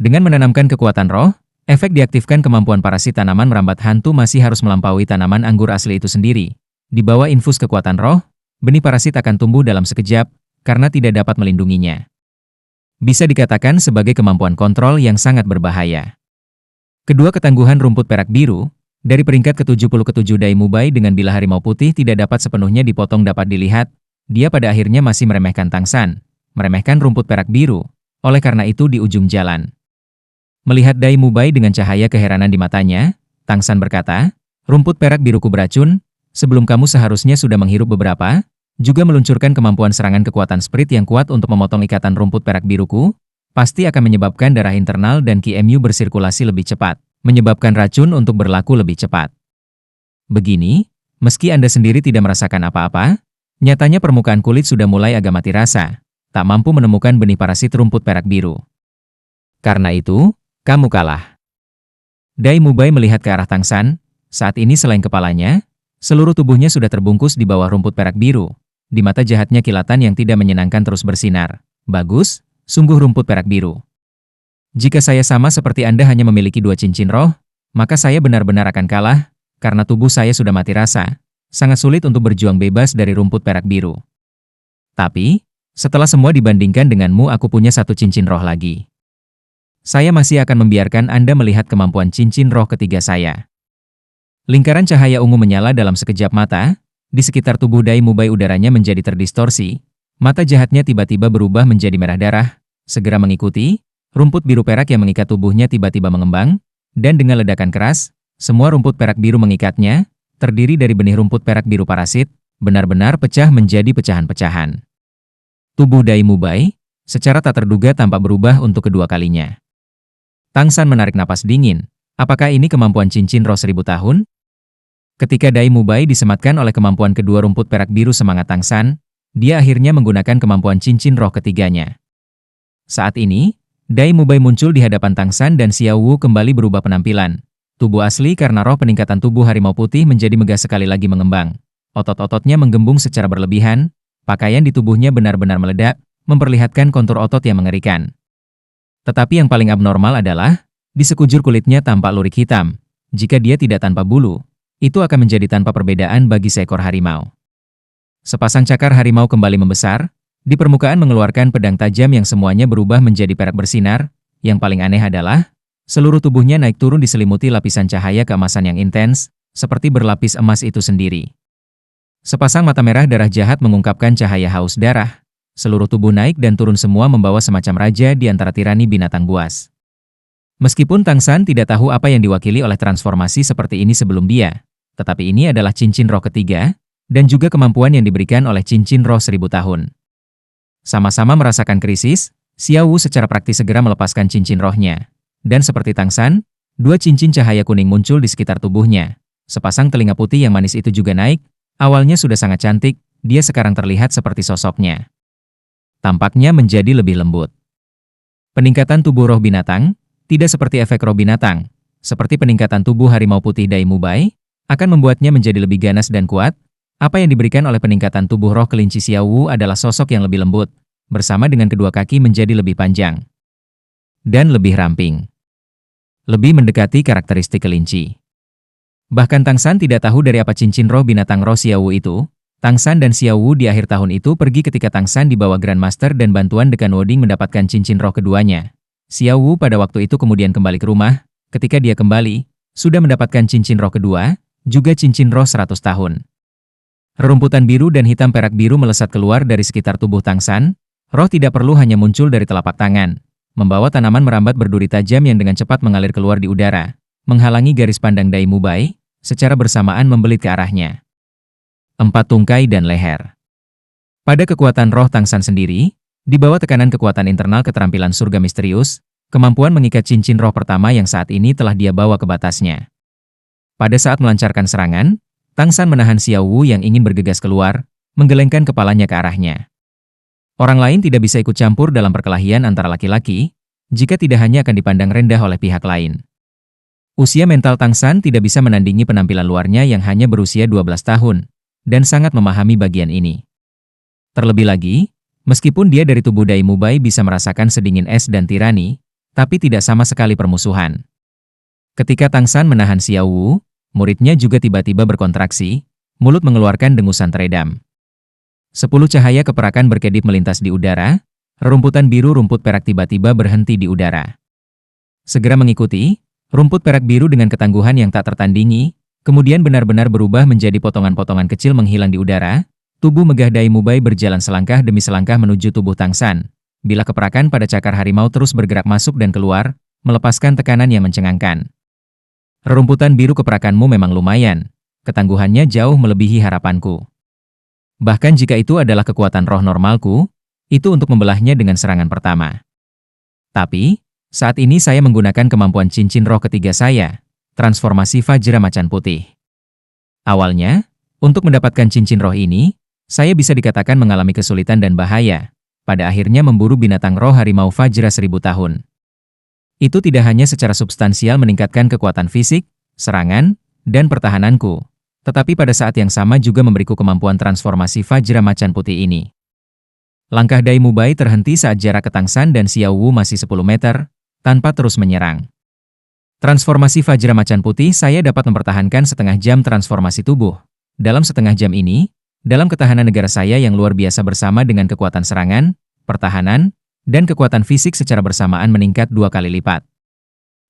Dengan menanamkan kekuatan roh, efek diaktifkan kemampuan parasit tanaman merambat hantu masih harus melampaui tanaman anggur asli itu sendiri. Di bawah infus kekuatan roh, benih parasit akan tumbuh dalam sekejap karena tidak dapat melindunginya. Bisa dikatakan sebagai kemampuan kontrol yang sangat berbahaya. Kedua ketangguhan rumput perak biru, dari peringkat ke-77 Dai Mubai dengan bila harimau putih tidak dapat sepenuhnya dipotong dapat dilihat, dia pada akhirnya masih meremehkan Tangsan, meremehkan rumput perak biru. Oleh karena itu di ujung jalan, melihat Dai Mubai dengan cahaya keheranan di matanya, Tangsan berkata, "Rumput perak biruku beracun, sebelum kamu seharusnya sudah menghirup beberapa, juga meluncurkan kemampuan serangan kekuatan spirit yang kuat untuk memotong ikatan rumput perak biruku, pasti akan menyebabkan darah internal dan QMU bersirkulasi lebih cepat, menyebabkan racun untuk berlaku lebih cepat. Begini, meski Anda sendiri tidak merasakan apa-apa, nyatanya permukaan kulit sudah mulai agak mati rasa, tak mampu menemukan benih parasit rumput perak biru. Karena itu, kamu kalah." Dai Mubai melihat ke arah Tangsan, saat ini selain kepalanya, seluruh tubuhnya sudah terbungkus di bawah rumput perak biru. Di mata jahatnya kilatan yang tidak menyenangkan terus bersinar. "Bagus, sungguh rumput perak biru. Jika saya sama seperti Anda hanya memiliki 2 cincin roh, maka saya benar-benar akan kalah, karena tubuh saya sudah mati rasa. Sangat sulit untuk berjuang bebas dari rumput perak biru. Tapi, setelah semua dibandingkan denganmu aku punya 1 cincin roh lagi. Saya masih akan membiarkan Anda melihat kemampuan cincin roh ketiga saya." Lingkaran cahaya ungu menyala dalam sekejap mata, di sekitar tubuh Dai Mubai udaranya menjadi terdistorsi, mata jahatnya tiba-tiba berubah menjadi merah darah, segera mengikuti, rumput biru perak yang mengikat tubuhnya tiba-tiba mengembang, dan dengan ledakan keras, semua rumput perak biru mengikatnya, terdiri dari benih rumput perak biru parasit, benar-benar pecah menjadi pecahan-pecahan. Tubuh Dai Mubai, secara tak terduga tampak berubah untuk kedua kalinya. Tangsan menarik napas dingin, apakah ini kemampuan cincin roh 1000 tahun? Ketika Dai Mubai disematkan oleh kemampuan kedua rumput perak biru semangat Tangsan, dia akhirnya menggunakan kemampuan cincin roh ketiganya. Saat ini, Dai Mubai muncul di hadapan Tangsan dan Xiao Wu kembali berubah penampilan. Tubuh asli karena roh peningkatan tubuh harimau putih menjadi megah sekali lagi mengembang. Otot-ototnya menggembung secara berlebihan, pakaian di tubuhnya benar-benar meledak, memperlihatkan kontur otot yang mengerikan. Tetapi yang paling abnormal adalah, di sekujur kulitnya tampak lurik hitam. Jika dia tidak tanpa bulu, itu akan menjadi tanpa perbedaan bagi seekor harimau. Sepasang cakar harimau kembali membesar, di permukaan mengeluarkan pedang tajam yang semuanya berubah menjadi perak bersinar. Yang paling aneh adalah, seluruh tubuhnya naik turun diselimuti lapisan cahaya keemasan yang intens, seperti berlapis emas itu sendiri. Sepasang mata merah darah jahat mengungkapkan cahaya haus darah. Seluruh tubuh naik dan turun semua membawa semacam raja di antara tirani binatang buas. Meskipun Tangsan tidak tahu apa yang diwakili oleh transformasi seperti ini sebelum dia, tetapi ini adalah cincin roh ketiga, dan juga kemampuan yang diberikan oleh cincin roh 1000 tahun. Sama-sama merasakan krisis, Xiao Wu secara praktis segera melepaskan cincin rohnya. Dan seperti Tangsan, 2 cincin cahaya kuning muncul di sekitar tubuhnya. Sepasang telinga putih yang manis itu juga naik, awalnya sudah sangat cantik, dia sekarang terlihat seperti sosoknya. Tampaknya menjadi lebih lembut. Peningkatan tubuh roh binatang, tidak seperti efek roh binatang, seperti peningkatan tubuh harimau putih Dai Mubai, akan membuatnya menjadi lebih ganas dan kuat. Apa yang diberikan oleh peningkatan tubuh roh kelinci Xiao Wu adalah sosok yang lebih lembut, bersama dengan kedua kaki menjadi lebih panjang dan lebih ramping. Lebih mendekati karakteristik kelinci. Bahkan Tangsan tidak tahu dari apa cincin roh binatang roh Xiao Wu itu. Tangsan dan Xiao Wu di akhir tahun itu pergi ketika Tangsan dibawa Grandmaster dan bantuan Dekan Woding mendapatkan cincin roh keduanya. Xiao Wu pada waktu itu kemudian kembali ke rumah. Ketika dia kembali, sudah mendapatkan cincin roh kedua, juga cincin roh 100 tahun. Rerumputan biru dan hitam perak biru melesat keluar dari sekitar tubuh Tangsan. Roh tidak perlu hanya muncul dari telapak tangan, membawa tanaman merambat berduri tajam yang dengan cepat mengalir keluar di udara, menghalangi garis pandang Dai Mubai, secara bersamaan membelit ke arahnya. 4 tungkai dan leher. Pada kekuatan roh Tangsan sendiri, di bawah tekanan kekuatan internal keterampilan surga misterius, kemampuan mengikat cincin roh pertama yang saat ini telah dia bawa ke batasnya. Pada saat melancarkan serangan, Tangsan menahan Xiao Wu yang ingin bergegas keluar, menggelengkan kepalanya ke arahnya. Orang lain tidak bisa ikut campur dalam perkelahian antara laki-laki, jika tidak hanya akan dipandang rendah oleh pihak lain. Usia mental Tangsan tidak bisa menandingi penampilan luarnya yang hanya berusia 12 tahun, dan sangat memahami bagian ini. Terlebih lagi, meskipun dia dari tubuh Dai Mubai bisa merasakan sedingin es dan tirani, tapi tidak sama sekali permusuhan. Ketika Tang San menahan Xiao Wu, muridnya juga tiba-tiba berkontraksi, mulut mengeluarkan dengusan teredam. 10 cahaya keperakan berkedip melintas di udara, rerumputan biru rumput perak tiba-tiba berhenti di udara. Segera mengikuti, rumput perak biru dengan ketangguhan yang tak tertandingi, kemudian benar-benar berubah menjadi potongan-potongan kecil menghilang di udara. Tubuh megah Dai Mubai berjalan selangkah demi selangkah menuju tubuh Tang San. Bila keperakan pada cakar harimau terus bergerak masuk dan keluar, melepaskan tekanan yang mencengangkan. Rerumputan biru keperakanmu memang lumayan. Ketangguhannya jauh melebihi harapanku. Bahkan jika itu adalah kekuatan roh normalku, itu untuk membelahnya dengan serangan pertama. Tapi, saat ini saya menggunakan kemampuan cincin roh ketiga saya, transformasi Vajra Macan Putih. Awalnya, untuk mendapatkan cincin roh ini, saya bisa dikatakan mengalami kesulitan dan bahaya, pada akhirnya memburu binatang roh harimau Vajra 1000 tahun. Itu tidak hanya secara substansial meningkatkan kekuatan fisik, serangan, dan pertahananku, tetapi pada saat yang sama juga memberiku kemampuan transformasi Vajra Macan Putih ini. Langkah Dai Mubai terhenti saat jarak ke Tang San dan Xiao Wu masih 10 meter, tanpa terus menyerang. Transformasi Vajra Macan Putih saya dapat mempertahankan setengah jam transformasi tubuh. Dalam setengah jam ini, dalam ketahanan negara saya yang luar biasa bersama dengan kekuatan serangan, pertahanan, dan kekuatan fisik secara bersamaan meningkat 2 kali lipat.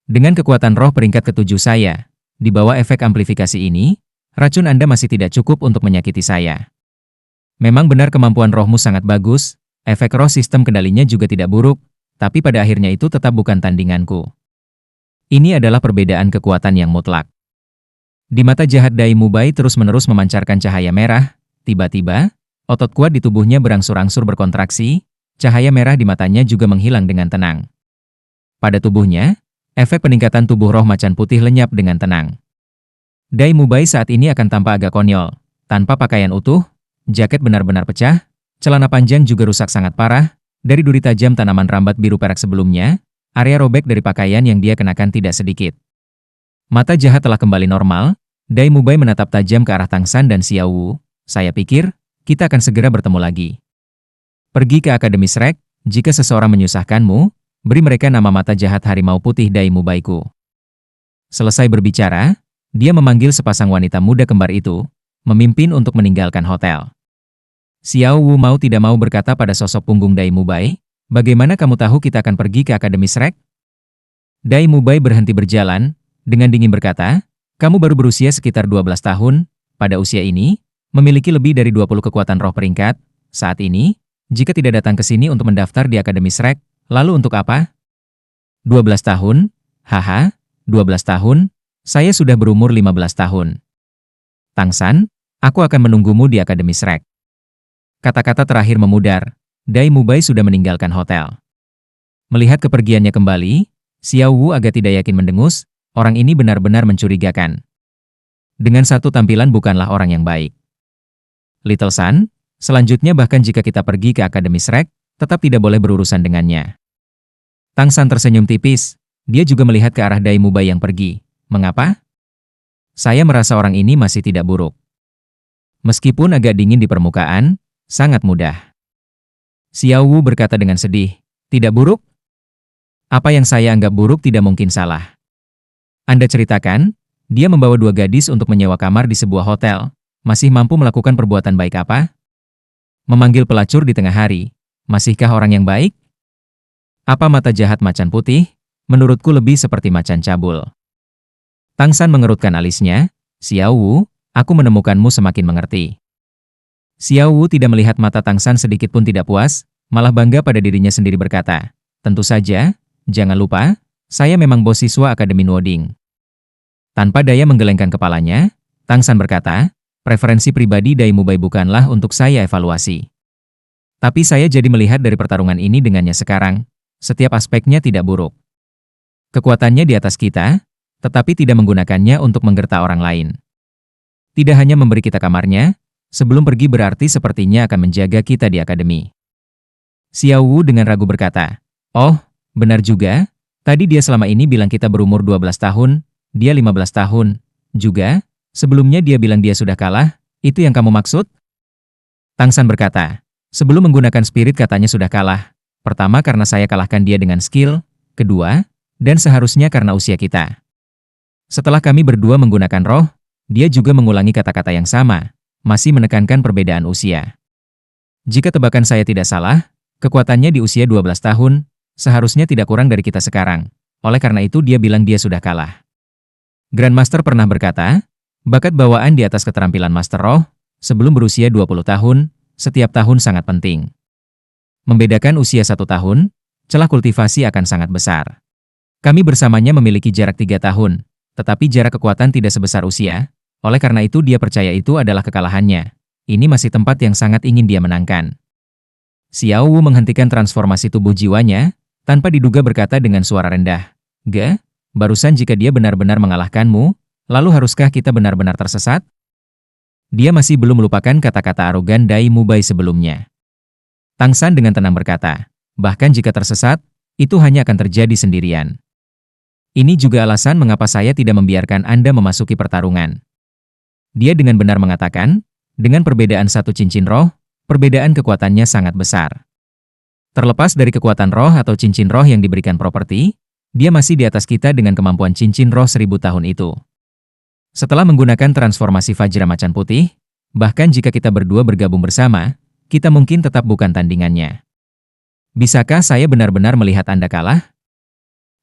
Dengan kekuatan roh peringkat ke-7 saya, di bawah efek amplifikasi ini, racun Anda masih tidak cukup untuk menyakiti saya. Memang benar kemampuan rohmu sangat bagus, efek roh sistem kendalinya juga tidak buruk, tapi pada akhirnya itu tetap bukan tandinganku. Ini adalah perbedaan kekuatan yang mutlak. Di mata jahat Dai Mubai terus-menerus memancarkan cahaya merah. Tiba-tiba, otot kuat di tubuhnya berangsur-angsur berkontraksi, cahaya merah di matanya juga menghilang dengan tenang. Pada tubuhnya, efek peningkatan tubuh roh macan putih lenyap dengan tenang. Dai Mubai saat ini akan tampak agak konyol, tanpa pakaian utuh, jaket benar-benar pecah, celana panjang juga rusak sangat parah, dari duri tajam tanaman rambat biru perak sebelumnya, area robek dari pakaian yang dia kenakan tidak sedikit. Mata jahat telah kembali normal, Dai Mubai menatap tajam ke arah Tang San dan Xiao Wu. Saya pikir, kita akan segera bertemu lagi. Pergi ke Akademi Shrek, jika seseorang menyusahkanmu, beri mereka nama mata jahat harimau putih Dai Mubaiku. Selesai berbicara, dia memanggil sepasang wanita muda kembar itu, memimpin untuk meninggalkan hotel. Xiao Wu mau tidak mau berkata pada sosok punggung Dai Mubai, bagaimana kamu tahu kita akan pergi ke Akademi Shrek? Dai Mubai berhenti berjalan, dengan dingin berkata, kamu baru berusia sekitar 12 tahun, pada usia ini, memiliki lebih dari 20 kekuatan roh peringkat. Saat ini, jika tidak datang ke sini untuk mendaftar di Akademi Shrek, lalu untuk apa? 12 tahun? Haha, 12 tahun? Saya sudah berumur 15 tahun. Tang San, aku akan menunggumu di Akademi Shrek. Kata-kata terakhir memudar, Dai Mubai sudah meninggalkan hotel. Melihat kepergiannya kembali, Xiao Wu agak tidak yakin mendengus, orang ini benar-benar mencurigakan. Dengan satu tampilan bukanlah orang yang baik. Little Sun, selanjutnya bahkan jika kita pergi ke Akademi Shrek, tetap tidak boleh berurusan dengannya. Tang San tersenyum tipis, dia juga melihat ke arah Dai Mubai yang pergi. Mengapa? Saya merasa orang ini masih tidak buruk. Meskipun agak dingin di permukaan, sangat mudah. Xiao Wu berkata dengan sedih, tidak buruk? Apa yang saya anggap buruk tidak mungkin salah. Anda ceritakan, dia membawa 2 gadis untuk menyewa kamar di sebuah hotel. Masih mampu melakukan perbuatan baik apa? Memanggil pelacur di tengah hari. Masihkah orang yang baik? Apa mata jahat macan putih? Menurutku lebih seperti macan cabul. Tang San mengerutkan alisnya. Xiao Wu, aku menemukanmu semakin mengerti. Xiao Wu tidak melihat mata Tang San sedikit pun tidak puas, malah bangga pada dirinya sendiri berkata, tentu saja, jangan lupa, saya memang bos siswa Akademi Nuoding. Tanpa daya menggelengkan kepalanya, Tang San berkata, preferensi pribadi Dai Mubai bukanlah untuk saya evaluasi. Tapi saya jadi melihat dari pertarungan ini dengannya sekarang, setiap aspeknya tidak buruk. Kekuatannya di atas kita, tetapi tidak menggunakannya untuk menggerta orang lain. Tidak hanya memberi kita kamarnya, sebelum pergi berarti sepertinya akan menjaga kita di akademi. Xiao Wu dengan ragu berkata, oh, benar juga, tadi dia selama ini bilang kita berumur 12 tahun, dia 15 tahun, juga. Sebelumnya dia bilang dia sudah kalah, itu yang kamu maksud? Tang San berkata, sebelum menggunakan spirit katanya sudah kalah. Pertama karena saya kalahkan dia dengan skill, kedua, dan seharusnya karena usia kita. Setelah kami berdua menggunakan roh, dia juga mengulangi kata-kata yang sama, masih menekankan perbedaan usia. Jika tebakan saya tidak salah, kekuatannya di usia 12 tahun, seharusnya tidak kurang dari kita sekarang. Oleh karena itu dia bilang dia sudah kalah. Grandmaster pernah berkata, bakat bawaan di atas keterampilan Master Roh, sebelum berusia 20 tahun, setiap tahun sangat penting. Membedakan usia 1 tahun, celah kultivasi akan sangat besar. Kami bersamanya memiliki jarak 3 tahun, tetapi jarak kekuatan tidak sebesar usia, oleh karena itu dia percaya itu adalah kekalahannya. Ini masih tempat yang sangat ingin dia menangkan. Xiao Wu menghentikan transformasi tubuh jiwanya, tanpa diduga berkata dengan suara rendah, "Ge, barusan jika dia benar-benar mengalahkanmu, lalu haruskah kita benar-benar tersesat?" Dia masih belum melupakan kata-kata arogan Dai Mubai sebelumnya. Tang San dengan tenang berkata, bahkan jika tersesat, itu hanya akan terjadi sendirian. Ini juga alasan mengapa saya tidak membiarkan Anda memasuki pertarungan. Dia dengan benar mengatakan, dengan perbedaan satu cincin roh, perbedaan kekuatannya sangat besar. Terlepas dari kekuatan roh atau cincin roh yang diberikan properti, dia masih di atas kita dengan kemampuan cincin roh 1000 tahun itu. Setelah menggunakan transformasi Vajra Macan Putih, bahkan jika kita berdua bergabung bersama, kita mungkin tetap bukan tandingannya. Bisakah saya benar-benar melihat Anda kalah?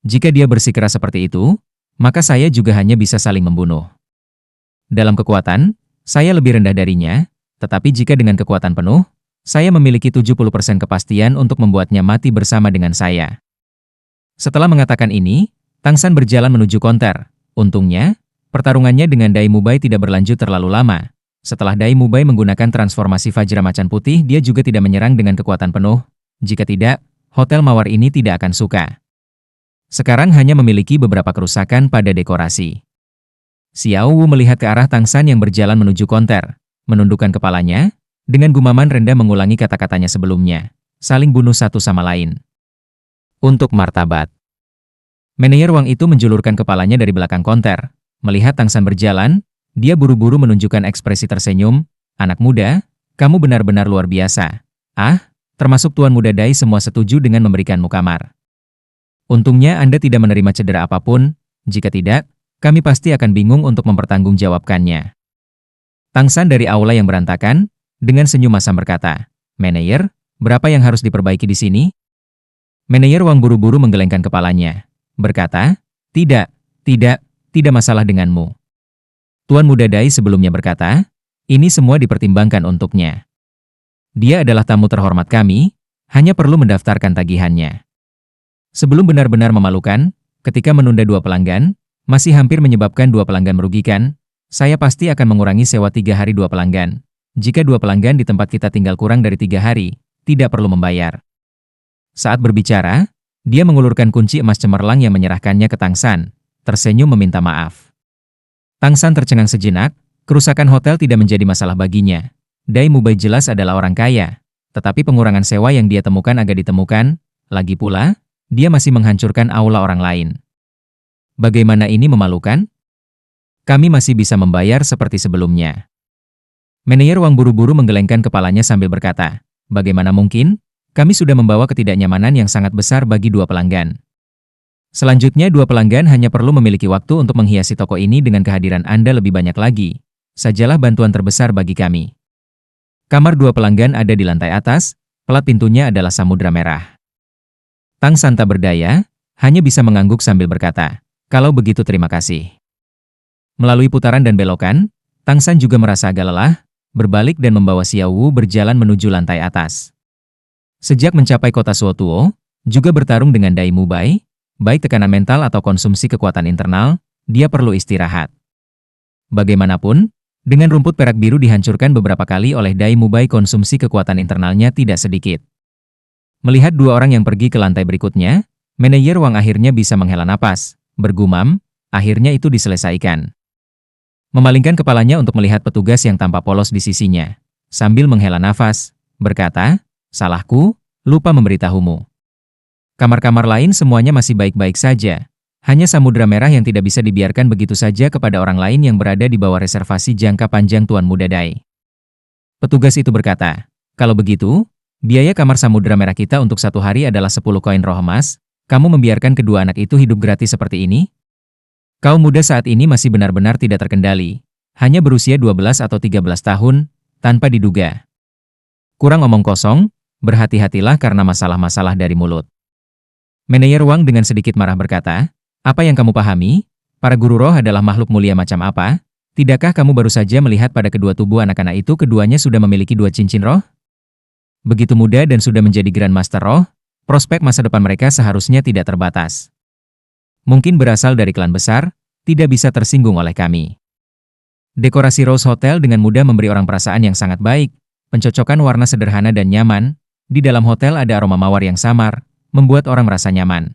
Jika dia bersikeras seperti itu, maka saya juga hanya bisa saling membunuh. Dalam kekuatan, saya lebih rendah darinya, tetapi jika dengan kekuatan penuh, saya memiliki 70% kepastian untuk membuatnya mati bersama dengan saya. Setelah mengatakan ini, Tang San berjalan menuju konter. Untungnya, pertarungannya dengan Dai Mubai tidak berlanjut terlalu lama. Setelah Dai Mubai menggunakan transformasi Vajra Macan Putih, dia juga tidak menyerang dengan kekuatan penuh. Jika tidak, Hotel Mawar ini tidak akan suka. Sekarang hanya memiliki beberapa kerusakan pada dekorasi. Xiao Wu melihat ke arah Tang San yang berjalan menuju konter, menundukkan kepalanya, dengan gumaman rendah mengulangi kata-katanya sebelumnya, saling bunuh satu sama lain. Untuk martabat. Manajer Wang itu menjulurkan kepalanya dari belakang konter. Melihat Tang San berjalan, dia buru-buru menunjukkan ekspresi tersenyum, "Anak muda, kamu benar-benar luar biasa. Ah, termasuk Tuan Muda Dai semua setuju dengan memberikanmu kamar. Untungnya Anda tidak menerima cedera apapun, jika tidak, kami pasti akan bingung untuk mempertanggungjawabkannya." Tang San dari aula yang berantakan, dengan senyum masam berkata, "Manajer, berapa yang harus diperbaiki di sini?" Manajer Wang buru-buru menggelengkan kepalanya, berkata, tidak masalah denganmu." Tuan Muda Dai sebelumnya berkata, ini semua dipertimbangkan untuknya. Dia adalah tamu terhormat kami, hanya perlu mendaftarkan tagihannya. Sebelum benar-benar memalukan, ketika menunda 2 pelanggan, masih hampir menyebabkan 2 pelanggan merugikan, saya pasti akan mengurangi sewa 3 hari 2 pelanggan. Jika 2 pelanggan di tempat kita tinggal kurang dari 3 hari, tidak perlu membayar. Saat berbicara, dia mengulurkan kunci emas cemerlang yang menyerahkannya ke Tang San, tersenyum meminta maaf. Tang San tercengang sejenak, kerusakan hotel tidak menjadi masalah baginya. Dai Mubai jelas adalah orang kaya, tetapi pengurangan sewa yang dia temukan agak ditemukan, lagi pula, dia masih menghancurkan aula orang lain. Bagaimana ini memalukan? Kami masih bisa membayar seperti sebelumnya. Manajer Wang buru-buru menggelengkan kepalanya sambil berkata, bagaimana mungkin? Kami sudah membawa ketidaknyamanan yang sangat besar bagi 2 pelanggan. Selanjutnya 2 pelanggan hanya perlu memiliki waktu untuk menghiasi toko ini dengan kehadiran Anda lebih banyak lagi. Sajalah bantuan terbesar bagi kami. Kamar 2 pelanggan ada di lantai atas, pelat pintunya adalah samudra merah. Tang San tak berdaya, hanya bisa mengangguk sambil berkata, kalau begitu terima kasih. Melalui putaran dan belokan, Tang San juga merasa agak lelah, berbalik dan membawa Xiao Wu berjalan menuju lantai atas. Sejak mencapai kota Suotuo, juga bertarung dengan Dai Mubai, baik tekanan mental atau konsumsi kekuatan internal, dia perlu istirahat. Bagaimanapun, dengan rumput perak biru dihancurkan beberapa kali oleh Dai Mubai, konsumsi kekuatan internalnya tidak sedikit. Melihat 2 orang yang pergi ke lantai berikutnya, manajer Wang akhirnya bisa menghela napas, bergumam, akhirnya itu diselesaikan. Memalingkan kepalanya untuk melihat petugas yang tampak polos di sisinya, sambil menghela nafas, berkata, salahku, lupa memberitahumu. Kamar-kamar lain semuanya masih baik-baik saja. Hanya samudra merah yang tidak bisa dibiarkan begitu saja kepada orang lain yang berada di bawah reservasi jangka panjang Tuan Muda Dai. Petugas itu berkata, kalau begitu, biaya kamar samudra merah kita untuk 1 hari adalah 10 koin roh emas, kamu membiarkan kedua anak itu hidup gratis seperti ini? Kaum muda saat ini masih benar-benar tidak terkendali. Hanya berusia 12 atau 13 tahun, tanpa diduga. Kurang omong kosong, berhati-hatilah karena masalah-masalah dari mulut. Manajer Wang dengan sedikit marah berkata, apa yang kamu pahami? Para guru roh adalah makhluk mulia macam apa? Tidakkah kamu baru saja melihat pada kedua tubuh anak-anak itu keduanya sudah memiliki 2 cincin roh? Begitu muda dan sudah menjadi Grand Master Roh, prospek masa depan mereka seharusnya tidak terbatas. Mungkin berasal dari klan besar, tidak bisa tersinggung oleh kami. Dekorasi Rose Hotel dengan mudah memberi orang perasaan yang sangat baik, pencocokan warna sederhana dan nyaman, di dalam hotel ada aroma mawar yang samar, membuat orang merasa nyaman.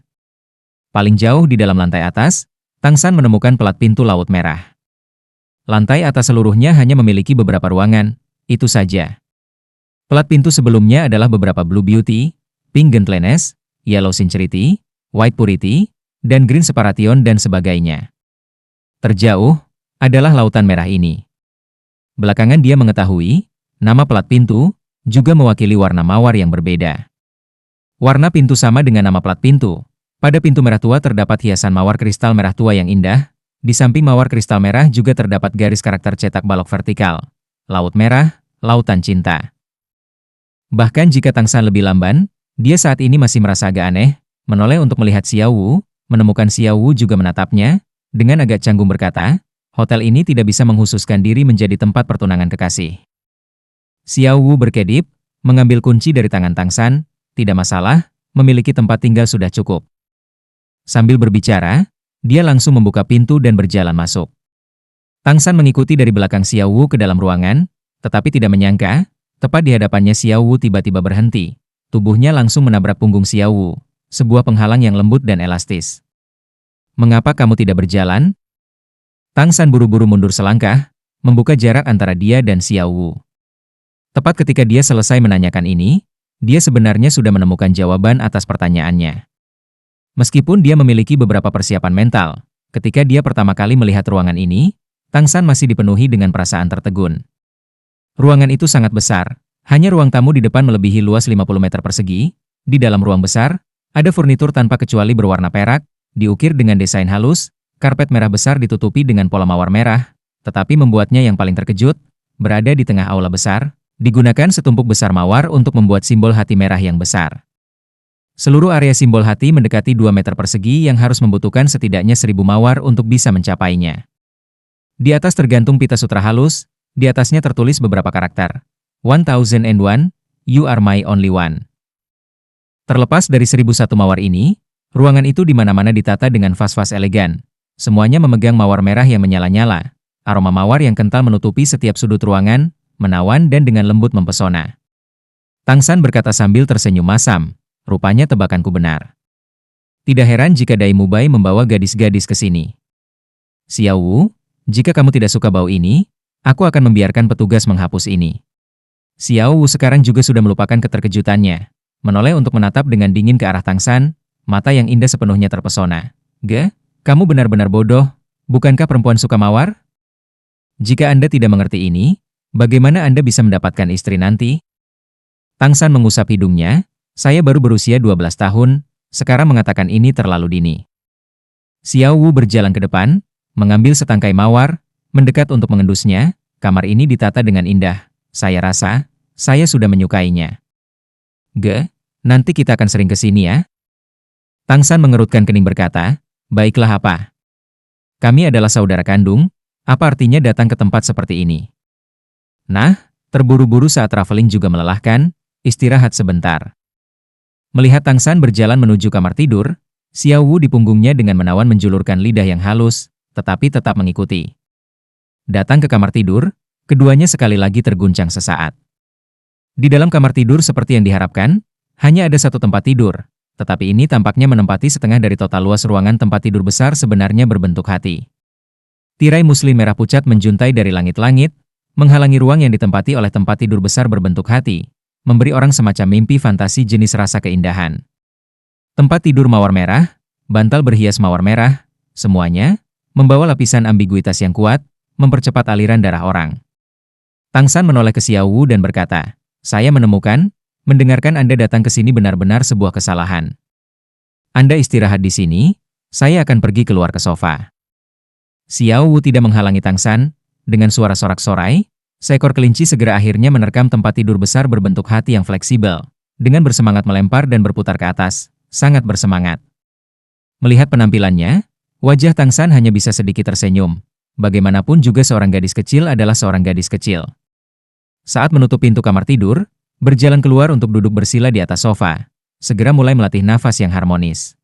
Paling jauh di dalam lantai atas, Tang San menemukan pelat pintu laut merah. Lantai atas seluruhnya hanya memiliki beberapa ruangan, itu saja. Pelat pintu sebelumnya adalah beberapa Blue Beauty, Pink Gentleness, Yellow Sincerity, White Purity, dan Green Separation dan sebagainya. Terjauh, adalah lautan merah ini. Belakangan dia mengetahui, nama pelat pintu, juga mewakili warna mawar yang berbeda. Warna pintu sama dengan nama plat pintu. Pada pintu merah tua terdapat hiasan mawar kristal merah tua yang indah. Di samping mawar kristal merah juga terdapat garis karakter cetak balok vertikal. Laut merah, lautan cinta. Bahkan jika Tang San lebih lamban, dia saat ini masih merasa agak aneh, menoleh untuk melihat Xiao Wu, menemukan Xiao Wu juga menatapnya, dengan agak canggung berkata, hotel ini tidak bisa menghususkan diri menjadi tempat pertunangan kekasih. Xiao Wu berkedip, mengambil kunci dari tangan Tang San. Tidak masalah, memiliki tempat tinggal sudah cukup. Sambil berbicara, dia langsung membuka pintu dan berjalan masuk. Tang San mengikuti dari belakang Xiao Wu ke dalam ruangan, tetapi tidak menyangka, tepat di hadapannya Xiao Wu tiba-tiba berhenti. Tubuhnya langsung menabrak punggung Xiao Wu, sebuah penghalang yang lembut dan elastis. Mengapa kamu tidak berjalan? Tang San buru-buru mundur selangkah, membuka jarak antara dia dan Xiao Wu. Tepat ketika dia selesai menanyakan ini, dia sebenarnya sudah menemukan jawaban atas pertanyaannya. Meskipun dia memiliki beberapa persiapan mental, ketika dia pertama kali melihat ruangan ini, Tang San masih dipenuhi dengan perasaan tertegun. Ruangan itu sangat besar, hanya ruang tamu di depan melebihi luas 50 meter persegi. Di dalam ruang besar, ada furnitur tanpa kecuali berwarna perak, diukir dengan desain halus, karpet merah besar ditutupi dengan pola mawar merah, tetapi membuatnya yang paling terkejut, berada di tengah aula besar, digunakan setumpuk besar mawar untuk membuat simbol hati merah yang besar. Seluruh area simbol hati mendekati 2 meter persegi yang harus membutuhkan setidaknya 1000 mawar untuk bisa mencapainya. Di atas tergantung pita sutra halus, di atasnya tertulis beberapa karakter. 1001, you are my only one. Terlepas dari 1001 mawar ini, ruangan itu di mana-mana ditata dengan vas-vas elegan. Semuanya memegang mawar merah yang menyala-nyala. Aroma mawar yang kental menutupi setiap sudut ruangan, menawan dan dengan lembut mempesona. Tang San berkata sambil tersenyum masam, rupanya tebakanku benar. Tidak heran jika Dai Mubai membawa gadis-gadis ke sini. Xiao Wu, jika kamu tidak suka bau ini, aku akan membiarkan petugas menghapus ini. Xiao Wu sekarang juga sudah melupakan keterkejutannya, menoleh untuk menatap dengan dingin ke arah Tang San, mata yang indah sepenuhnya terpesona. Kamu benar-benar bodoh, bukankah perempuan suka mawar? Jika Anda tidak mengerti ini, bagaimana Anda bisa mendapatkan istri nanti? Tang San mengusap hidungnya, saya baru berusia 12 tahun, sekarang mengatakan ini terlalu dini. Xiao Wu berjalan ke depan, mengambil setangkai mawar, mendekat untuk mengendusnya, kamar ini ditata dengan indah, saya rasa, saya sudah menyukainya. Nanti kita akan sering ke sini ya? Tang San mengerutkan kening berkata, baiklah apa? Kami adalah saudara kandung, apa artinya datang ke tempat seperti ini? Nah, terburu-buru saat traveling juga melelahkan, istirahat sebentar. Melihat Tang San berjalan menuju kamar tidur, Xiao Wu di punggungnya dengan menawan menjulurkan lidah yang halus, tetapi tetap mengikuti. Datang ke kamar tidur, keduanya sekali lagi terguncang sesaat. Di dalam kamar tidur seperti yang diharapkan, hanya ada satu tempat tidur, tetapi ini tampaknya menempati setengah dari total luas ruangan tempat tidur besar sebenarnya berbentuk hati. Tirai muslin merah pucat menjuntai dari langit-langit, menghalangi ruang yang ditempati oleh tempat tidur besar berbentuk hati, memberi orang semacam mimpi fantasi jenis rasa keindahan. Tempat tidur mawar merah, bantal berhias mawar merah, semuanya membawa lapisan ambiguitas yang kuat, mempercepat aliran darah orang. Tang San menoleh ke Xiao Wu dan berkata, saya menemukan, mendengarkan Anda datang ke sini benar-benar sebuah kesalahan. Anda istirahat di sini, saya akan pergi keluar ke sofa. Xiao Wu tidak menghalangi Tang San. Dengan suara sorak-sorai, seekor kelinci segera akhirnya menerkam tempat tidur besar berbentuk hati yang fleksibel. Dengan bersemangat melempar dan berputar ke atas, sangat bersemangat. Melihat penampilannya, wajah Tang San hanya bisa sedikit tersenyum. Bagaimanapun juga seorang gadis kecil adalah seorang gadis kecil. Saat menutup pintu kamar tidur, berjalan keluar untuk duduk bersila di atas sofa, segera mulai melatih nafas yang harmonis.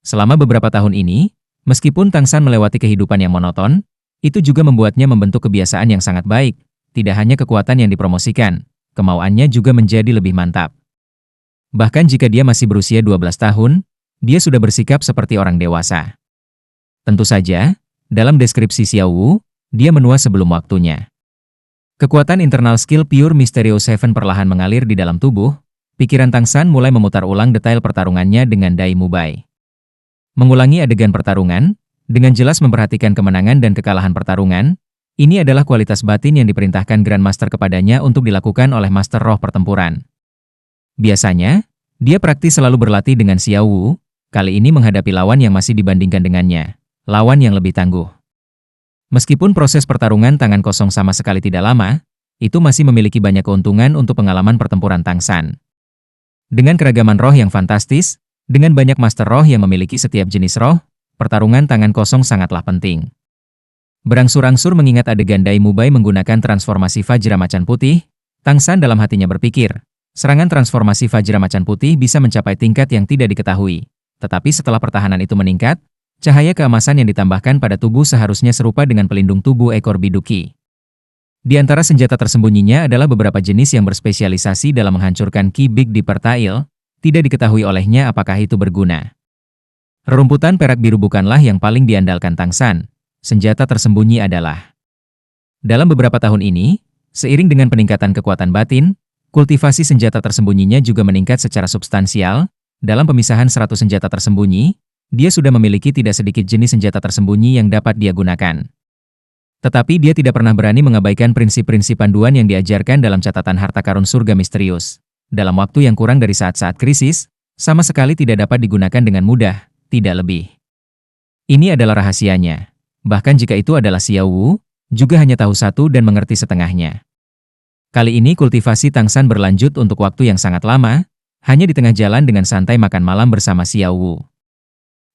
Selama beberapa tahun ini, meskipun Tang San melewati kehidupan yang monoton, itu juga membuatnya membentuk kebiasaan yang sangat baik. Tidak hanya kekuatan yang dipromosikan, kemauannya juga menjadi lebih mantap. Bahkan jika dia masih berusia 12 tahun, dia sudah bersikap seperti orang dewasa. Tentu saja, dalam deskripsi Xiao Wu, dia menua sebelum waktunya. Kekuatan internal skill Pure Mysterio Seven perlahan mengalir di dalam tubuh. Pikiran Tang San mulai memutar ulang detail pertarungannya dengan Dai Mubai. Mengulangi adegan pertarungan, dengan jelas memperhatikan kemenangan dan kekalahan pertarungan, ini adalah kualitas batin yang diperintahkan Grandmaster kepadanya untuk dilakukan oleh Master Roh Pertempuran. Biasanya, dia praktis selalu berlatih dengan Xiao Wu, kali ini menghadapi lawan yang masih dibandingkan dengannya, lawan yang lebih tangguh. Meskipun proses pertarungan tangan kosong sama sekali tidak lama, itu masih memiliki banyak keuntungan untuk pengalaman pertempuran Tang San. Dengan keragaman roh yang fantastis, dengan banyak Master Roh yang memiliki setiap jenis roh, pertarungan tangan kosong sangatlah penting. Berangsur-angsur mengingat adegan Dai Mubai menggunakan transformasi Vajra Macan Putih, Tang San dalam hatinya berpikir, serangan transformasi Vajra Macan Putih bisa mencapai tingkat yang tidak diketahui. Tetapi setelah pertahanan itu meningkat, cahaya keemasan yang ditambahkan pada tubuh seharusnya serupa dengan pelindung tubuh ekor biduki. Di antara senjata tersembunyinya adalah beberapa jenis yang berspesialisasi dalam menghancurkan Ki Big di Pertail, tidak diketahui olehnya apakah itu berguna. Rerumputan perak biru bukanlah yang paling diandalkan Tang San. Senjata tersembunyi adalah. Dalam beberapa tahun ini, seiring dengan peningkatan kekuatan batin, kultivasi senjata tersembunyinya juga meningkat secara substansial. Dalam pemisahan 100 senjata tersembunyi, dia sudah memiliki tidak sedikit jenis senjata tersembunyi yang dapat dia gunakan. Tetapi dia tidak pernah berani mengabaikan prinsip-prinsip panduan yang diajarkan dalam catatan harta karun surga misterius. Dalam waktu yang kurang dari saat-saat krisis, sama sekali tidak dapat digunakan dengan mudah. Tidak lebih. Ini adalah rahasianya. Bahkan jika itu adalah Xiao Wu, juga hanya tahu satu dan mengerti setengahnya. Kali ini kultivasi Tang San berlanjut untuk waktu yang sangat lama, hanya di tengah jalan dengan santai makan malam bersama Xiao Wu.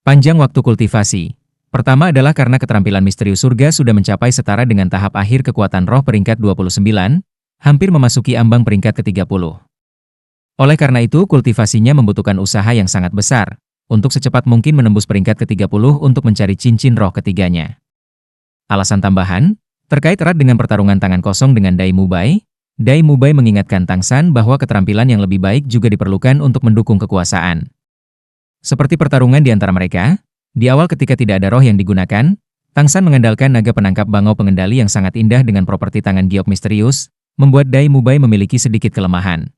Panjang waktu kultivasi. Pertama adalah karena keterampilan misterius surga sudah mencapai setara dengan tahap akhir kekuatan roh peringkat 29, hampir memasuki ambang peringkat ke-30. Oleh karena itu kultivasinya membutuhkan usaha yang sangat besar, untuk secepat mungkin menembus peringkat ke-30 untuk mencari cincin roh ketiganya. Alasan tambahan, terkait erat dengan pertarungan tangan kosong dengan Dai Mubai mengingatkan Tang San bahwa keterampilan yang lebih baik juga diperlukan untuk mendukung kekuasaan. Seperti pertarungan di antara mereka, di awal ketika tidak ada roh yang digunakan, Tang San mengandalkan naga penangkap bangau pengendali yang sangat indah dengan properti tangan giok misterius, membuat Dai Mubai memiliki sedikit kelemahan.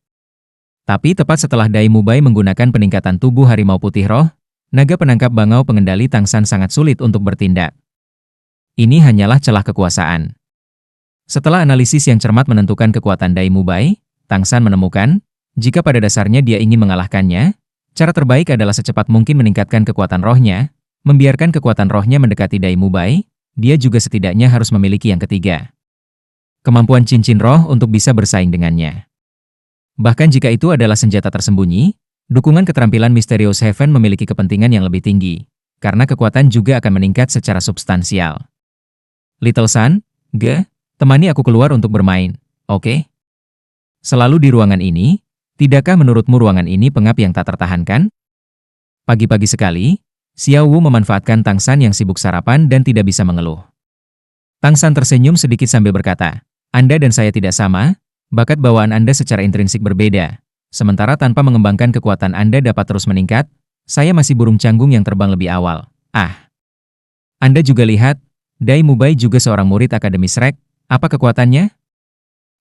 Tapi tepat setelah Dai Mubai menggunakan peningkatan tubuh harimau putih roh, naga penangkap bangau pengendali Tang San sangat sulit untuk bertindak. Ini hanyalah celah kekuasaan. Setelah analisis yang cermat menentukan kekuatan Dai Mubai, Tang San menemukan, jika pada dasarnya dia ingin mengalahkannya, cara terbaik adalah secepat mungkin meningkatkan kekuatan rohnya, membiarkan kekuatan rohnya mendekati Dai Mubai, dia juga setidaknya harus memiliki yang ketiga. Kemampuan cincin roh untuk bisa bersaing dengannya. Bahkan jika itu adalah senjata tersembunyi, dukungan keterampilan Mysterious Heaven memiliki kepentingan yang lebih tinggi, karena kekuatan juga akan meningkat secara substansial. Little Sun, temani aku keluar untuk bermain, oke? Selalu di ruangan ini, tidakkah menurutmu ruangan ini pengap yang tak tertahankan? Pagi-pagi sekali, Xiao Wu memanfaatkan Tang San yang sibuk sarapan dan tidak bisa mengeluh. Tang San tersenyum sedikit sambil berkata, Anda dan saya tidak sama. Bakat bawaan Anda secara intrinsik berbeda. Sementara tanpa mengembangkan kekuatan Anda dapat terus meningkat, saya masih burung canggung yang terbang lebih awal. Anda juga lihat, Dai Mubai juga seorang murid Akademi Shrek, apa kekuatannya?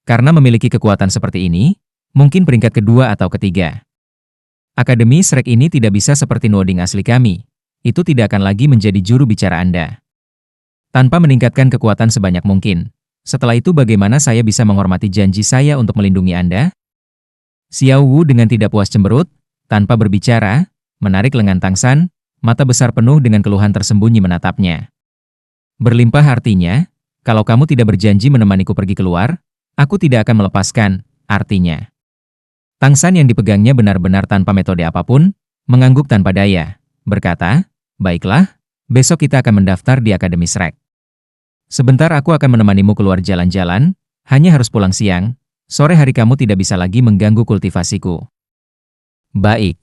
Karena memiliki kekuatan seperti ini, mungkin peringkat kedua atau ketiga. Akademi Shrek ini tidak bisa seperti Nuoding asli kami. Itu tidak akan lagi menjadi juru bicara Anda. Tanpa meningkatkan kekuatan sebanyak mungkin. Setelah itu bagaimana saya bisa menghormati janji saya untuk melindungi Anda? Xiao Wu dengan tidak puas cemberut, tanpa berbicara, menarik lengan Tang San, mata besar penuh dengan keluhan tersembunyi menatapnya. Berlimpah artinya, kalau kamu tidak berjanji menemaniku pergi keluar, aku tidak akan melepaskan, artinya. Tang San yang dipegangnya benar-benar tanpa metode apapun, mengangguk tanpa daya, berkata, baiklah, besok kita akan mendaftar di Akademi Shrek. Sebentar aku akan menemanimu keluar jalan-jalan, hanya harus pulang siang, sore hari kamu tidak bisa lagi mengganggu kultivasiku. Baik.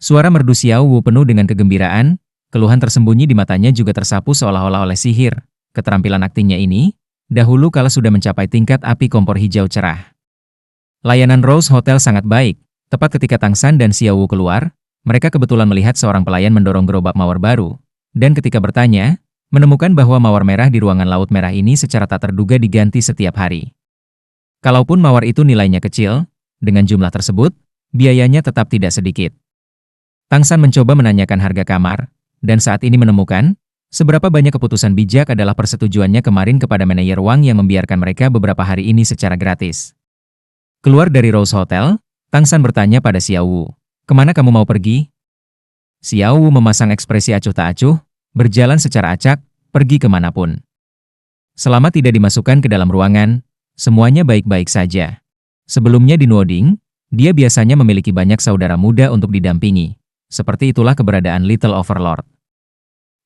Suara merdu Xiao Wu penuh dengan kegembiraan, keluhan tersembunyi di matanya juga tersapu seolah-olah oleh sihir. Keterampilan aktingnya ini, dahulu kala sudah mencapai tingkat api kompor hijau cerah. Layanan Rose Hotel sangat baik, tepat ketika Tang San dan Xiao Wu keluar, mereka kebetulan melihat seorang pelayan mendorong gerobak mawar baru, dan ketika bertanya, menemukan bahwa mawar merah di ruangan laut merah ini secara tak terduga diganti setiap hari. Kalaupun mawar itu nilainya kecil, dengan jumlah tersebut, biayanya tetap tidak sedikit. Tang San mencoba menanyakan harga kamar, dan saat ini menemukan, seberapa banyak keputusan bijak adalah persetujuannya kemarin kepada manajer Wang yang membiarkan mereka beberapa hari ini secara gratis. Keluar dari Rose Hotel, Tang San bertanya pada Xiao Wu, kemana kamu mau pergi? Xiao Wu memasang ekspresi acuh tak acuh, berjalan secara acak, pergi kemanapun. Selama tidak dimasukkan ke dalam ruangan, semuanya baik-baik saja. Sebelumnya di Nuoding, dia biasanya memiliki banyak saudara muda untuk didampingi. Seperti itulah keberadaan Little Overlord.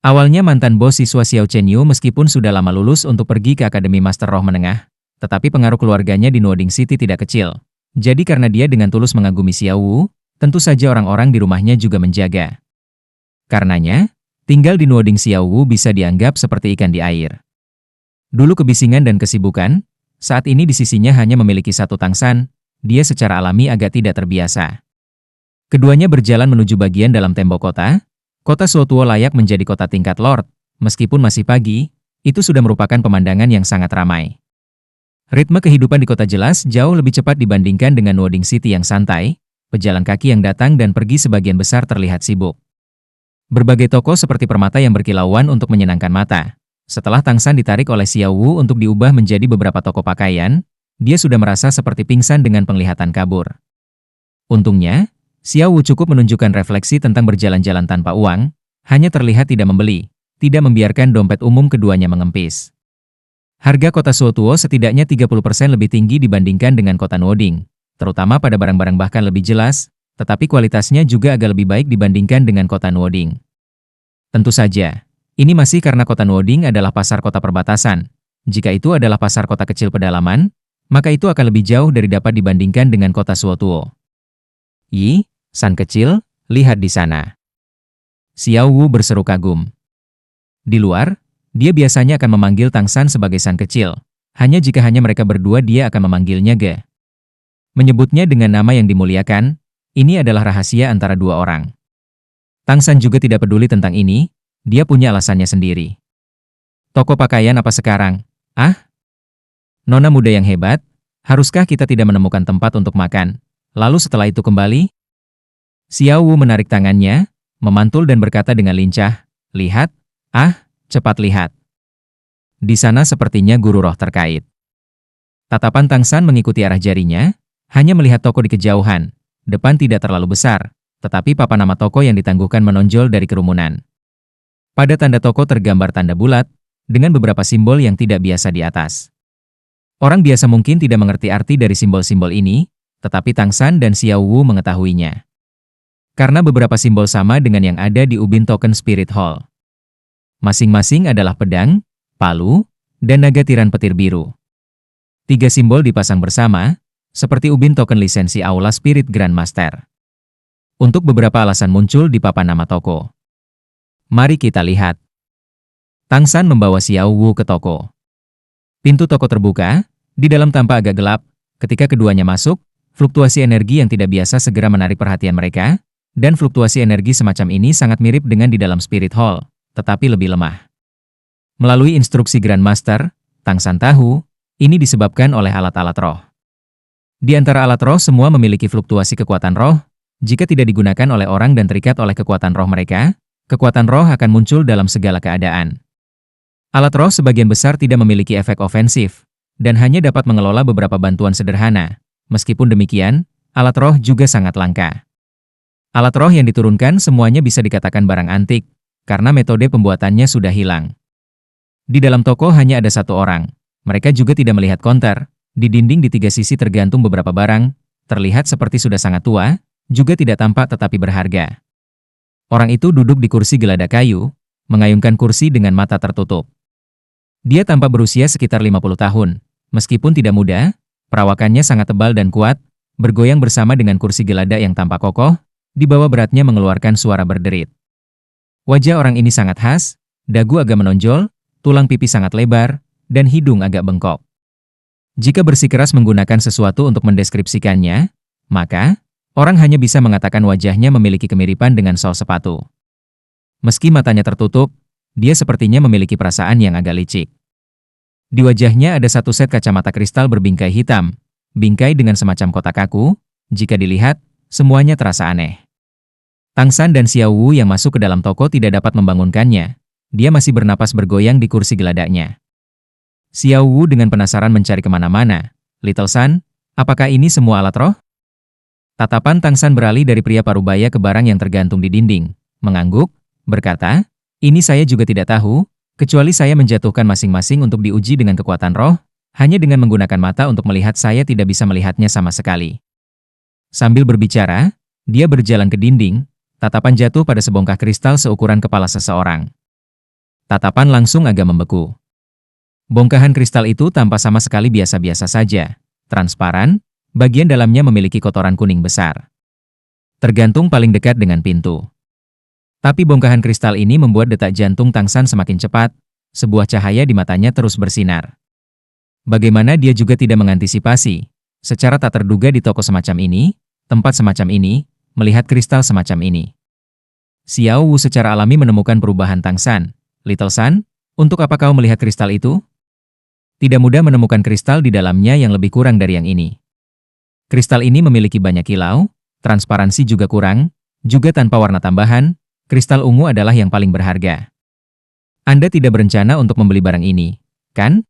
Awalnya mantan bos siswa Xiao Chenyu meskipun sudah lama lulus untuk pergi ke Akademi Master Roh Menengah, tetapi pengaruh keluarganya di Nuoding City tidak kecil. Jadi karena dia dengan tulus mengagumi Xiao Wu, tentu saja orang-orang di rumahnya juga menjaga. Karenanya, tinggal di Nuoding Xiao Wu bisa dianggap seperti ikan di air. Dulu kebisingan dan kesibukan, saat ini di sisinya hanya memiliki satu Tang San, dia secara alami agak tidak terbiasa. Keduanya berjalan menuju bagian dalam tembok kota. Kota Suotuo layak menjadi kota tingkat Lord. Meskipun masih pagi, itu sudah merupakan pemandangan yang sangat ramai. Ritme kehidupan di kota jelas jauh lebih cepat dibandingkan dengan Nuoding City yang santai. Pejalan kaki yang datang dan pergi sebagian besar terlihat sibuk. Berbagai toko seperti permata yang berkilauan untuk menyenangkan mata. Setelah Tang San ditarik oleh Xiao Wu untuk diubah menjadi beberapa toko pakaian, dia sudah merasa seperti pingsan dengan penglihatan kabur. Untungnya, Xiao Wu cukup menunjukkan refleksi tentang berjalan-jalan tanpa uang, hanya terlihat tidak membeli, tidak membiarkan dompet umum keduanya mengempis. Harga kota Suotuo setidaknya 30% lebih tinggi dibandingkan dengan kota Nuoding, terutama pada barang-barang bahkan lebih jelas, tetapi kualitasnya juga agak lebih baik dibandingkan dengan kota Nuoding. Tentu saja, ini masih karena kota Nuoding adalah pasar kota perbatasan. Jika itu adalah pasar kota kecil pedalaman, maka itu akan lebih jauh dari dapat dibandingkan dengan kota Suotuo. San kecil, lihat di sana. Xiao Wu berseru kagum. Di luar, dia biasanya akan memanggil Tang San sebagai San kecil. Hanya jika hanya mereka berdua dia akan memanggilnya Ge. Menyebutnya dengan nama yang dimuliakan, ini adalah rahasia antara dua orang. Tang San juga tidak peduli tentang ini, dia punya alasannya sendiri. Toko pakaian apa sekarang? Nona muda yang hebat, haruskah kita tidak menemukan tempat untuk makan? Lalu setelah itu kembali? Xiao Wu menarik tangannya, memantul dan berkata dengan lincah, lihat, cepat lihat. Di sana sepertinya guru roh terkait. Tatapan Tang San mengikuti arah jarinya, hanya melihat toko di kejauhan, depan tidak terlalu besar, tetapi papan nama toko yang ditangguhkan menonjol dari kerumunan. Pada tanda toko tergambar tanda bulat, dengan beberapa simbol yang tidak biasa di atas. Orang biasa mungkin tidak mengerti arti dari simbol-simbol ini, tetapi Tang San dan Xiao Wu mengetahuinya. Karena beberapa simbol sama dengan yang ada di ubin token Spirit Hall. Masing-masing adalah pedang, palu, dan naga tiran petir biru. 3 simbol dipasang bersama, seperti ubin token lisensi Aula Spirit Grandmaster. Untuk beberapa alasan muncul di papan nama toko. Mari kita lihat. Tang San membawa Xiao Wu ke toko. Pintu toko terbuka, di dalam tampak agak gelap. Ketika keduanya masuk, fluktuasi energi yang tidak biasa segera menarik perhatian mereka, dan fluktuasi energi semacam ini sangat mirip dengan di dalam Spirit Hall, tetapi lebih lemah. Melalui instruksi Grandmaster, Tang San tahu, ini disebabkan oleh alat-alat roh. Di antara alat roh semua memiliki fluktuasi kekuatan roh, jika tidak digunakan oleh orang dan terikat oleh kekuatan roh mereka, kekuatan roh akan muncul dalam segala keadaan. Alat roh sebagian besar tidak memiliki efek ofensif, dan hanya dapat mengelola beberapa bantuan sederhana. Meskipun demikian, alat roh juga sangat langka. Alat roh yang diturunkan semuanya bisa dikatakan barang antik, karena metode pembuatannya sudah hilang. Di dalam toko hanya ada satu orang. Mereka juga tidak melihat konter. Di dinding di tiga sisi tergantung beberapa barang, terlihat seperti sudah sangat tua, juga tidak tampak tetapi berharga. Orang itu duduk di kursi geladak kayu, mengayunkan kursi dengan mata tertutup. Dia tampak berusia sekitar 50 tahun. Meskipun tidak muda, perawakannya sangat tebal dan kuat, bergoyang bersama dengan kursi geladak yang tampak kokoh, di bawah beratnya mengeluarkan suara berderit. Wajah orang ini sangat khas, dagu agak menonjol, tulang pipi sangat lebar, dan hidung agak bengkok. Jika bersikeras menggunakan sesuatu untuk mendeskripsikannya, maka orang hanya bisa mengatakan wajahnya memiliki kemiripan dengan sol sepatu. Meski matanya tertutup, dia sepertinya memiliki perasaan yang agak licik. Di wajahnya ada satu set kacamata kristal berbingkai hitam, bingkai dengan semacam kotak kaku. Jika dilihat, semuanya terasa aneh. Tang San dan Xiao Wu yang masuk ke dalam toko tidak dapat membangunkannya. Dia masih bernapas bergoyang di kursi geladaknya. Xiao Wu dengan penasaran mencari kemana-mana. Little San, apakah ini semua alat roh? Tatapan Tang San beralih dari pria parubaya ke barang yang tergantung di dinding. Mengangguk, berkata, ini saya juga tidak tahu, kecuali saya menjatuhkan masing-masing untuk diuji dengan kekuatan roh, hanya dengan menggunakan mata untuk melihat saya tidak bisa melihatnya sama sekali. Sambil berbicara, dia berjalan ke dinding, tatapan jatuh pada sebongkah kristal seukuran kepala seseorang. Tatapan langsung agak membeku. Bongkahan kristal itu tampak sama sekali biasa-biasa saja, transparan, bagian dalamnya memiliki kotoran kuning besar. Tergantung paling dekat dengan pintu. Tapi bongkahan kristal ini membuat detak jantung Tang San semakin cepat, sebuah cahaya di matanya terus bersinar. Bagaimana dia juga tidak mengantisipasi, secara tak terduga di toko semacam ini, tempat semacam ini, melihat kristal semacam ini. Xiao Wu secara alami menemukan perubahan Tang San. Little San, untuk apa kau melihat kristal itu? Tidak mudah menemukan kristal di dalamnya yang lebih kurang dari yang ini. Kristal ini memiliki banyak kilau, transparansi juga kurang, juga tanpa warna tambahan. Kristal ungu adalah yang paling berharga. Anda tidak berencana untuk membeli barang ini, kan?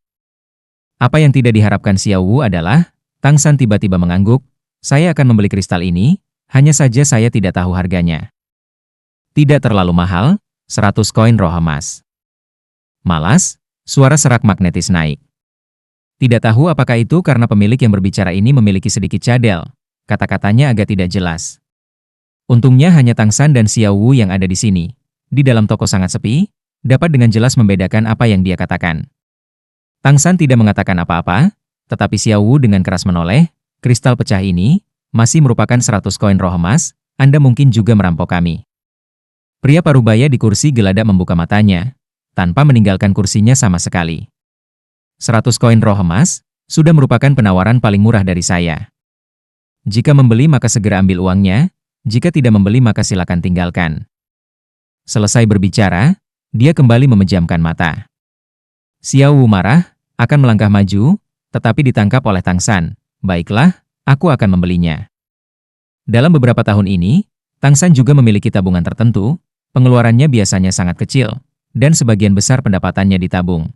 Apa yang tidak diharapkan Xiao Wu adalah, Tang San tiba-tiba mengangguk, saya akan membeli kristal ini, hanya saja saya tidak tahu harganya. Tidak terlalu mahal, 100 koin roh emas. Malas, suara serak magnetis naik. Tidak tahu apakah itu karena pemilik yang berbicara ini memiliki sedikit cadel, kata-katanya agak tidak jelas. Untungnya hanya Tang San dan Xiao Wu yang ada di sini. Di dalam toko sangat sepi, dapat dengan jelas membedakan apa yang dia katakan. Tang San tidak mengatakan apa-apa, tetapi Xiao Wu dengan keras menoleh, kristal pecah ini, masih merupakan 100 koin roh emas, Anda mungkin juga merampok kami. Pria parubaya di kursi geladak membuka matanya, tanpa meninggalkan kursinya sama sekali. 100 koin roh emas, sudah merupakan penawaran paling murah dari saya. Jika membeli maka segera ambil uangnya, jika tidak membeli maka silakan tinggalkan. Selesai berbicara, dia kembali memejamkan mata. Xiao Wu marah, akan melangkah maju, tetapi ditangkap oleh Tang San. Baiklah, aku akan membelinya. Dalam beberapa tahun ini, Tang San juga memiliki tabungan tertentu, pengeluarannya biasanya sangat kecil, dan sebagian besar pendapatannya ditabung.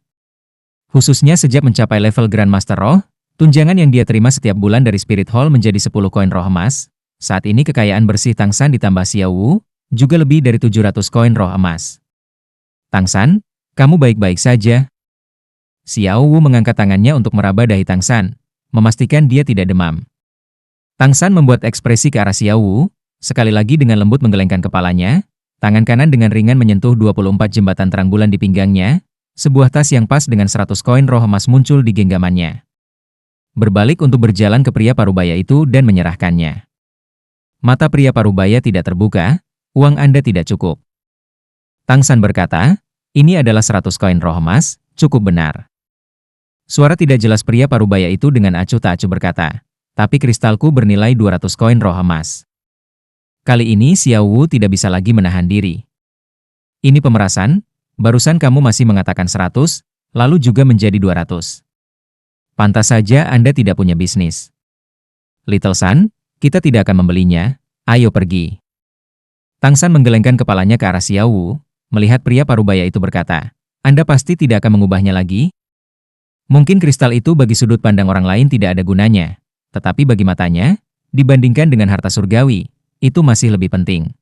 Khususnya sejak mencapai level Grandmaster Roh, tunjangan yang dia terima setiap bulan dari Spirit Hall menjadi 10 koin roh emas. Saat ini kekayaan bersih Tang San ditambah Xiao Wu, juga lebih dari 700 koin roh emas. Tang San, kamu baik-baik saja? Xiao Wu mengangkat tangannya untuk meraba dahi Tang San, memastikan dia tidak demam. Tang San membuat ekspresi ke arah Xiao Wu, sekali lagi dengan lembut menggelengkan kepalanya, tangan kanan dengan ringan menyentuh 24 jembatan terang bulan di pinggangnya, sebuah tas yang pas dengan 100 koin roh emas muncul di genggamannya. Berbalik untuk berjalan ke pria parubaya itu dan menyerahkannya. Mata pria parubaya tidak terbuka, uang Anda tidak cukup. Tang San berkata, ini adalah 100 koin roh emas, cukup benar. Suara tidak jelas pria parubaya itu dengan acuh tak acuh berkata, tapi kristalku bernilai 200 koin roh emas. Kali ini Xiao Wu tidak bisa lagi menahan diri. Ini pemerasan, barusan kamu masih mengatakan 100, lalu juga menjadi 200. Pantas saja Anda tidak punya bisnis. Little San, kita tidak akan membelinya, ayo pergi. Tang San menggelengkan kepalanya ke arah Xiao Wu, melihat pria parubaya itu berkata, Anda pasti tidak akan mengubahnya lagi? Mungkin kristal itu bagi sudut pandang orang lain tidak ada gunanya, tetapi bagi matanya, dibandingkan dengan harta surgawi, itu masih lebih penting.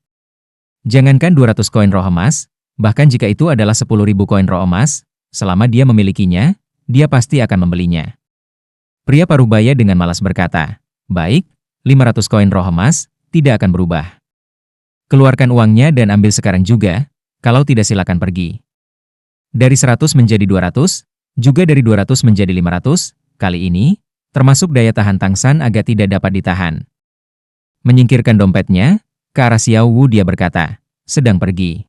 Jangankan 200 koin roh emas, bahkan jika itu adalah 10.000 koin roh emas, selama dia memilikinya, dia pasti akan membelinya. Pria parubaya dengan malas berkata, "Baik, 500 koin roh emas, tidak akan berubah. Keluarkan uangnya dan ambil sekarang juga, kalau tidak silakan pergi." Dari 100 menjadi 200, juga dari 200 menjadi 500, kali ini, termasuk daya tahan Tang San agak tidak dapat ditahan. Menyingkirkan dompetnya, ke arah Xiao Wu dia berkata, "Sedang pergi."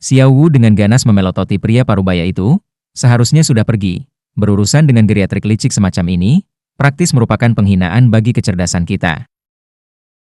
Xiao Wu dengan ganas memelototi pria parubaya itu, seharusnya sudah pergi. Berurusan dengan geriatrik licik semacam ini, praktis merupakan penghinaan bagi kecerdasan kita.